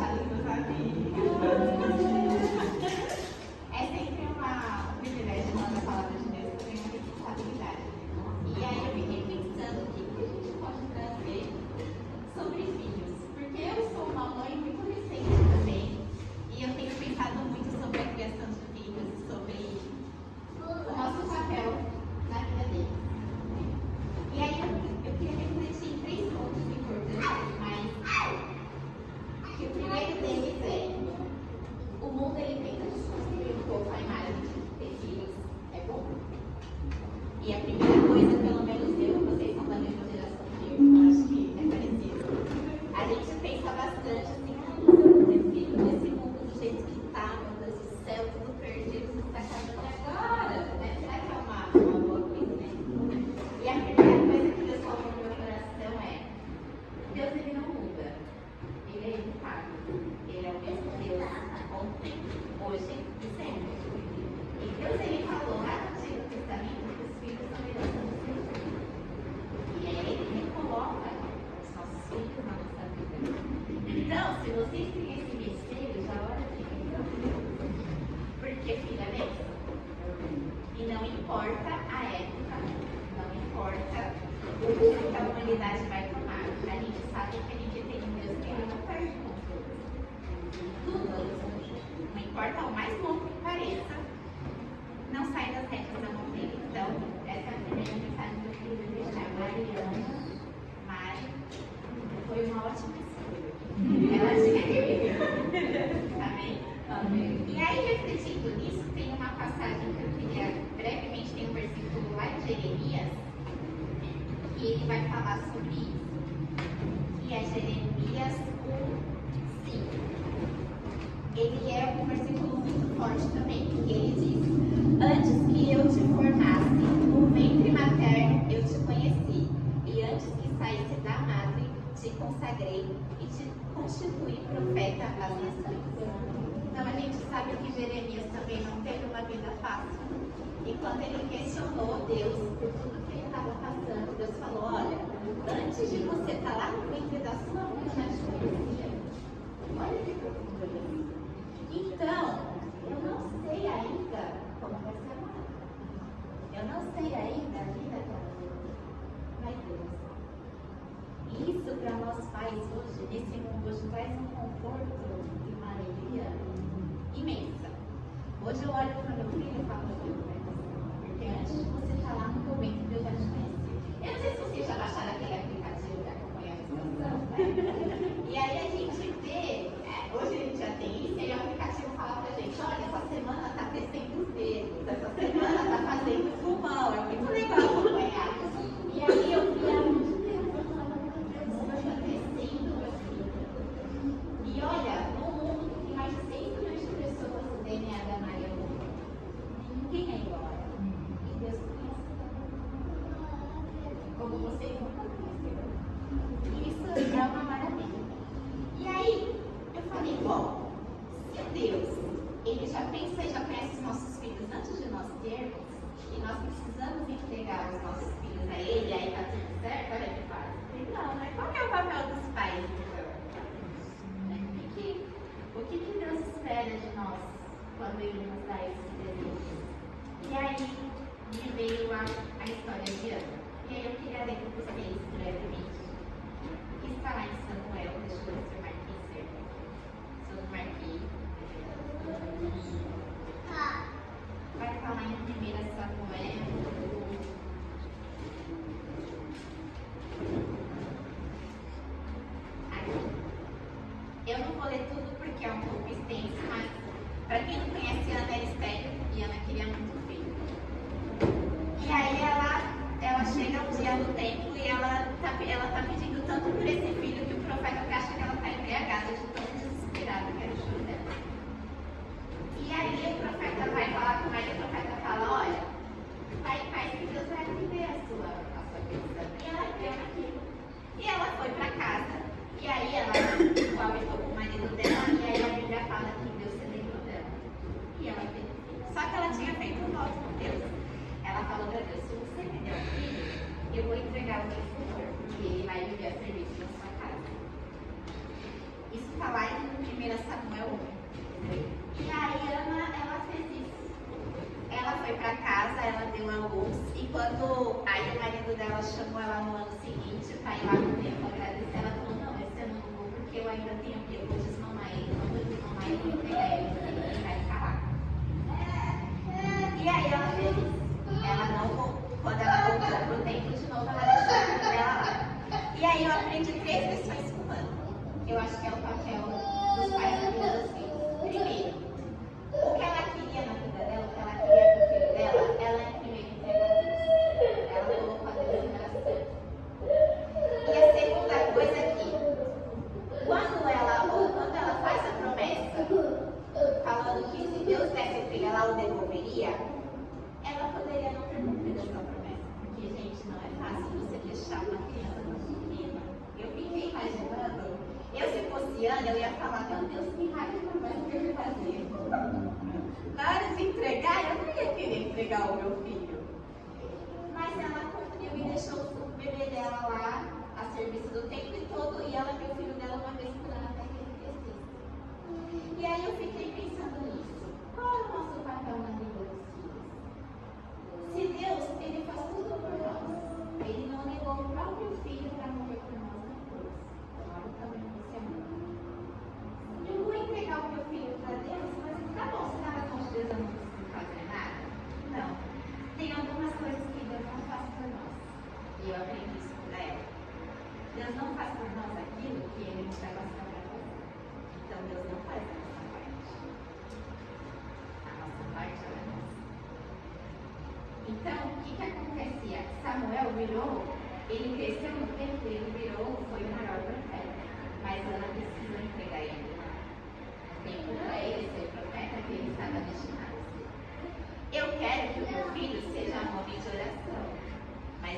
fala dos meus amigos. É sempre um privilégio falar da palavra de Deus, porque tem uma responsabilidade. E aí eu fiquei pensando o que a gente pode trazer sobre filhos. Porque eu sou uma mãe muito recente também. E eu tenho pensado muito sobre a criação de filhos e sobre o nosso papel na vida deles. E aí eu queria refletir em 3 pontos importantes, mas que o primeiro deles é: o mundo ele tenta desconstruir um pouco a imagem de que ter filhos é bom. E a primeira coisa, pelo menos vocês são da mesma geração que eu acho que é parecido. A gente pensa bastante assim, ai, eu vou ter filho nesse mundo do jeito que tá, meu Deus do céu, tudo perdido, tudo tá casando agora, né? Será que é uma boa coisa, né? E a primeira coisa que Deus falou no meu coração é: Deus ele não muda, ele é imutável, ele é o mesmo Deus ontem, hoje e sempre. E Deus ele falou lá no Antigo Testamento que os filhos são herança do Senhor. E aí ele coloca os nossos filhos na nossa vida. Então, se vocês têm esse receio, já olha de então. Porque filho é bênção. E não importa a época, não importa o rumo que a humanidade vai tomar. A gente sabe que a gente tem um Deus que ele não perde o controle. Tudo, não importa o mais louco que pareça, não sai das regras da mão dele. Então, essa é a primeira mensagem que eu queria deixar. Mariana, Mari, foi uma ótima escolha. Ela tinha que vir. Amém? Amém. E aí, refletindo nisso, tem uma passagem que eu queria brevemente, tem um versículo lá de Jeremias, que ele vai falar sobre isso. Que é Jeremias 1:5. Ele é um versículo muito forte também, porque ele diz: antes que eu te formasse no ventre materno, eu te conheci, e antes que saísse da madre, te consagrei e te constituí profeta às nações. Então a gente sabe que Jeremias também não teve uma vida fácil. E quando ele questionou Deus por tudo que ele estava passando, Deus falou: olha, antes de você estar lá no ventre da sua mãe, eu já te conhecia. Olha que profundo isso. Então, eu não sei ainda como vai ser amado. Eu não sei ainda a vida que ela vai ter. Isso para nós pais hoje, nesse mundo hoje, traz um conforto e uma alegria imensa. Hoje eu olho para meu filho e falo: meu Deus, porque antes de você estar lá no meu ventre, Deus já te conhecia. Eu não sei se vocês já baixaram aquele aplicativo de acompanhar a situação, né? E aí a gente vê, hoje a gente já tem isso, e aí o aplicativo fala pra gente: olha, essa semana tá crescendo os dedos, essa semana tá fazendo pulmão, é muito legal acompanhar. E aí eu vi a luz de Deus, eu falava: meu Deus, eu estou crescendo, meu filho. E olha, no mundo que tem mais de 6 milhões de pessoas, o DNA da Maria é louco. Ninguém é igual a ela. E Deus conhece como vocês nunca conheceram. E isso é uma maravilha. E aí, eu falei: bom, se Deus, ele já pensa e já conhece os nossos filhos antes de nós termos, e nós precisamos entregar os nossos filhos a ele, e aí tá tudo certo, olha que faz. Não, né? Qual que é o papel dos pais, então? O que Deus espera de nós quando ele nos dá esses desejos? E aí, me veio a história de Ana. E aí eu queria ler com vocês brevemente. Que está lá em Samuel, deixa eu ver se eu marquei certo. Se eu não marquei. Vai falar em 1 Samuel. Aqui. Eu não vou ler tudo porque é um pouco extenso, mas para quem não conhece, Ana era estéril e Ana queria muito filho. E aí ela chega um dia no templo e ela tá pedindo tanto por esse filho que o profeta acha que ela está embriagada de tão desesperada que era o choro dela. E aí o profeta vai falar com ela e o profeta fala: olha, vai em paz que Deus vai atender a sua petição. E ela creu naquilo. E ela foi para casa. E aí ela comentou com o marido dela, e aí a Bíblia fala que Deus se lembrou dela. E ela teve filho. Só que ela tinha feito um voto com Deus. Ela falou para Deus: se você me der um filho, eu vou entregar o meu Senhor, porque ele vai viver a serviço na sua casa. Isso está lá em 1 Aí o marido dela chamou ela no ano seguinte para ir lá comer para agradecer. Ela falou, não, esse ano eu não vou porque eu ainda tenho que eu vou desmamar ele, não vou desmamar ele, vou pegar ele vai ficar lá. E aí ela fez isso. Ela não voltou. Quando ela voltou pro templo de novo, ela deixou a filha dela lá. E aí eu aprendi 3 lições com o ano. Eu acho que é o papel dos pais na vida dos filhos. Primeiro, o que ela queria na vida dela, o que ela queria pro filho dela, ela primeiro entregou a Deus. Ela colocou a Deus em oração. E a segunda coisa é que, quando ela faz a promessa, falando que se Deus desse o filho, ela o devolveria, ela poderia não ter cumprido essa promessa. Porque, gente, não é fácil você deixar uma criança tão pequena. Eu fiquei imaginando, se fosse Ana, eu ia falar, meu Deus, que raiva de promessa que eu ia fazer. Na hora de entregar, eu não ia querer entregar o meu filho. Mas ela cumpriu e deixou o bebê dela lá, a serviço do tempo todo, e ela viu o filho dela uma vez por ano até que ele crescesse. E aí eu fiquei pensando nisso. Qual é o nosso papel na vida dos filhos? Se Deus, Ele faz tudo por nós, Ele não negou o próprio filho para morrer por nós na cruz. Agora também você ama. Eu vou entregar o meu filho para Deus, mas tá bom, se nada com Deus eu não preciso fazer nada? Não. Tem algumas coisas que Deus não faz por nós. E eu aprendi isso com ela. Deus não faz por nós aquilo que Ele nos capacita para fazer. Então Deus não faz a nossa parte. A nossa parte é nossa. Então, o que acontecia? Samuel ele cresceu no tempo, ele foi o maior profeta. Mas Ana precisou entregar ele lá. Tempo para ele ser profeta que ele estava destinado a ser. Eu quero que o meu filho seja um homem de oração. Mas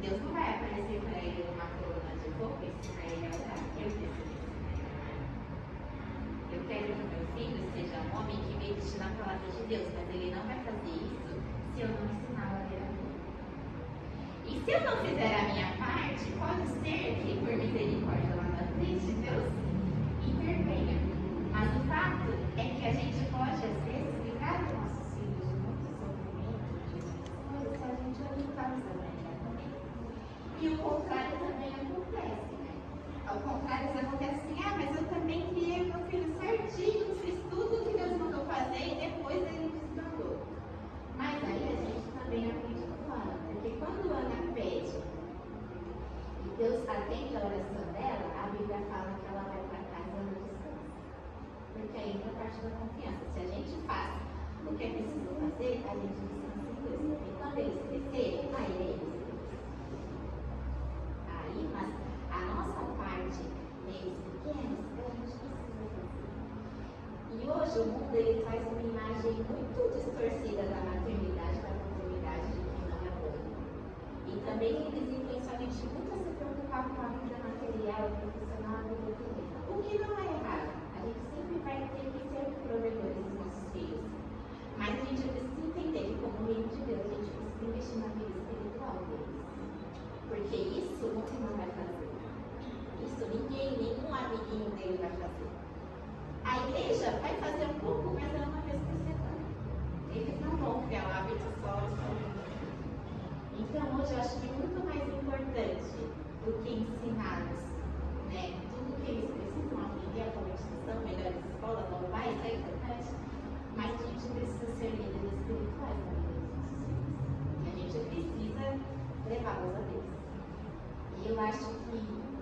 Deus não vai aparecer para ele numa coluna de fogo e ensinar ele a orar. Eu preciso ensinar ele a orar. Eu quero que o meu filho seja um homem que medite na palavra de Deus, mas ele não vai fazer isso se eu não ensinar a ler a Bíblia. E se eu não fizer a minha parte, pode ser que por misericórdia lá na frente Deus intervenha. Mas o fato é que a gente pode, às vezes, livrar os nossos filhos de muito sofrimento, de muitas coisas, se a gente orientar os também. E o contrário também acontece, né? Ao contrário, acontece assim, mas eu também criei o meu filho certinho, fiz tudo o que Deus mandou fazer e depois ele desmandou. Mas aí a gente também aprende com Ana, porque quando Ana pede e Deus atende a oração dela, a Bíblia fala que ela vai para casa no descanso. Porque aí entra a parte da confiança. Se a gente faz o que é preciso fazer, a gente descansa em Deus. E quando eles crescerem, aí é eles. Aí, mas a nossa parte, neles pequenos, a gente precisa fazer. E hoje o mundo ele traz uma imagem muito distorcida da maternidade, da paternidade de quem não é bom. E também eles influenciam a gente muito a se preocupar com a vida material e profissional da vida terrena. O que não é errado. A gente sempre vai ter que ser provedores dos nossos filhos. Mas a gente precisa entender que como reino de Deus, a gente precisa investir na vida espiritual deles. Porque isso o mundo não vai fazer. Isso nenhum amiguinho dele vai fazer. A igreja vai fazer um pouco, mas é uma vez por semana. Eles não vão criar um hábito só. Então hoje eu acho que é muito mais importante do que ensiná-los, né? Tudo que eles precisam aprender, a alfabetização, melhores escolas, vai, isso é importante. Mas a gente precisa ser líderes espirituais na vida dos nossos filhos. E a gente precisa levá-los a Deus. E eu acho que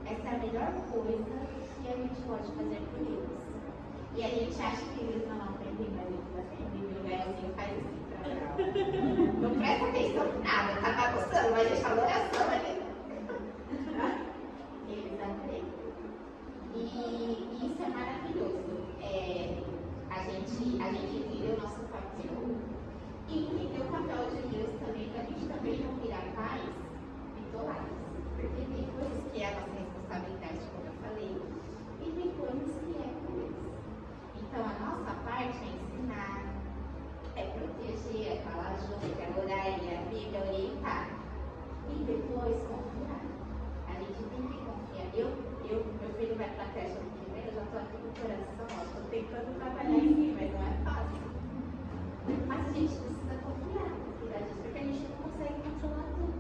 essa é a melhor coisa que a gente pode fazer por eles. E a gente acha que eles não aprendem, mas eles aprendem. O Gaelzinho faz assim pra orar. Não presta atenção em nada, tá bagunçando, mas deixa a oração ali. Eles aprendem. E isso é maravilhoso. A gente entender o nosso papel e entender o papel de Deus também, para a gente também não virar pais bitolados. Porque tem coisas que é a nossa responsabilidade, como eu falei, e tem coisas que é com eles. Então a nossa parte é ensinar, é proteger, é falar junto, é orar, é a Bíblia, é orientar. E depois confiar. A gente tem que confiar. Meu filho vai para a creche ano que vem, eu já estou aqui com o coração, estou tentando trabalhar em mim, mas não é fácil. Mas a gente precisa confiar, porque a gente não consegue controlar tudo.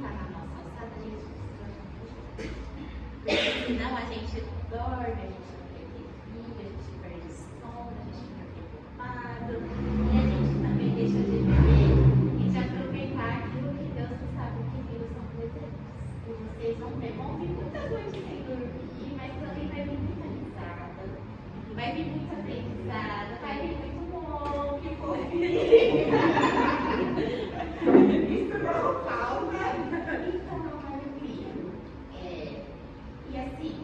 está na nossa alçada, a gente precisa. Senão a gente dorme, a gente não tem frio, a gente perde sono, a gente fica preocupado. E a gente também deixa de viver e de aproveitar aquilo que Deus não sabe que filhos são presentes. E vocês vão ver, vão vir muitas noites sem dormir, mas também vai vir muita risada, vai vir muita aprendizada, vai vir muito bom, que fofinho. Isso não falta. Então, maravilha. E assim,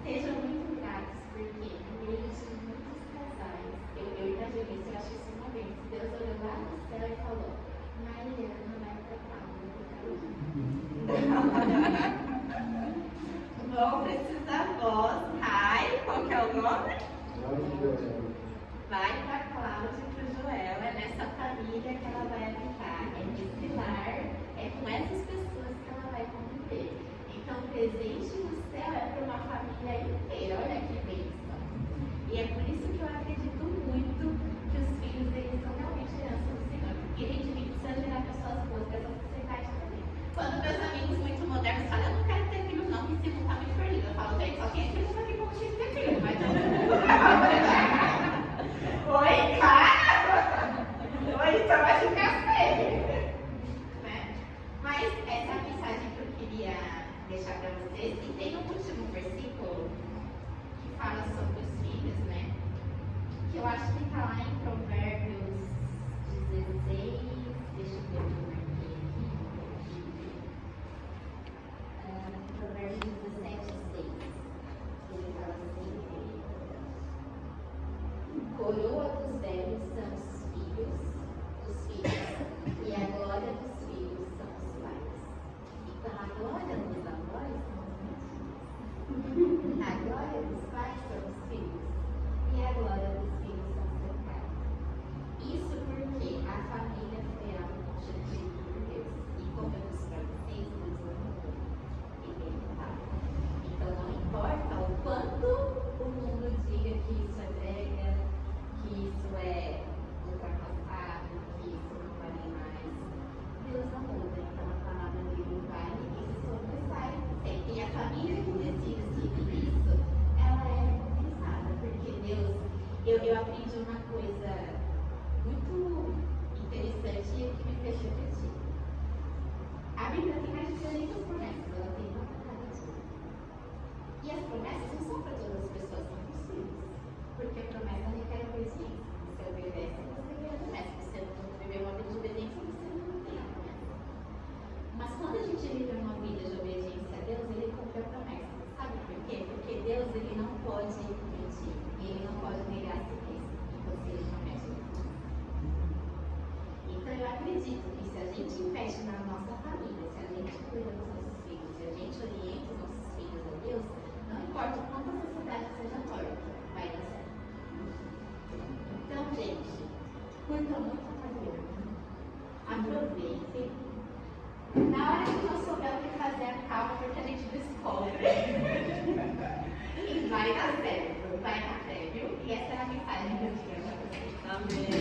sejam muito gratos, porque no meio de muitos casais, eu imagino isso, eu acho isso uma vez. Deus olhou lá no céu e falou: Mariana vai pra Paula. Vão precisar voz. Ai, qual que é o nome? Vai pra Cláudia e pro Joel. É nessa família que ela vai habitar. É nesse lar. É com essas pessoas que ela vai conviver. Então, o presente no céu é para uma família inteira. Olha que bênção. E é por isso que eu acredito muito que os filhos deles são realmente herança do Senhor. Porque a gente precisa gerar pessoas boas para essa sociedade também. Quando meus amigos muito modernos falam: eu não quero ter filhos não, que esse mundo tá muito perdido. Eu falo: gente, só quem é filho aqui como tinha que ter filho. Mas todo mundo. Oi, cara! Oi, então vai ficar feio. Né? Mas essa é a mensagem que eu queria deixar para vocês. E tem um último versículo que fala sobre os filhos, né? Que eu acho que está lá em Provérbios 16. Deixa eu ver o que eu marquei aqui. Provérbios 17:6. Ele fala assim: coroa dos velhos são os filhos, e a glória dos filhos são os pais. Então, a glória dos avós são os netos. A glória dos pais são os filhos, e a glória dos filhos são seu pai. Isso porque a família foi algo constituído por Deus. E como eu disse para vocês, Deus não mudou. Ele é imutável. Então, não importa o quanto o mundo diga que isso é brega, que isso é ultrapassado, que isso não vale mais. Deus não muda, então a palavra dele vale e se sobressai. E a família que decide seguir isso, ela é recompensada, porque Deus, eu aprendi uma coisa muito interessante e que me fez refletir. A Bíblia tem mais de 300 promessas, ela tem uma para cada dia. E as promessas não são para todas as pessoas, são para os filhos. Porque a promessa requer obediência. Você obedece, você ganha a promessa. Você não viver uma vida de obediência, você não tem a promessa. Mas quando a gente vive uma vida de obediência a Deus, ele cumpre a promessa. Sabe por quê? Porque Deus, ele não pode mentir. E ele não pode negar a si mesmo. Então, se ele promete, ele cumpre. Então, eu acredito que se a gente investe na nossa família, se a gente cuida dos nossos filhos, se a gente orienta os nossos filhos a Deus, não importa o quanto a sociedade seja torta, vai dar certo. Então, gente, curtam muito a família. Aproveitem. Na hora que não souber o que fazer, acalma, porque a gente descobre. E vai dar certo, viu? E essa é a mensagem que eu tinha para vocês. Amém.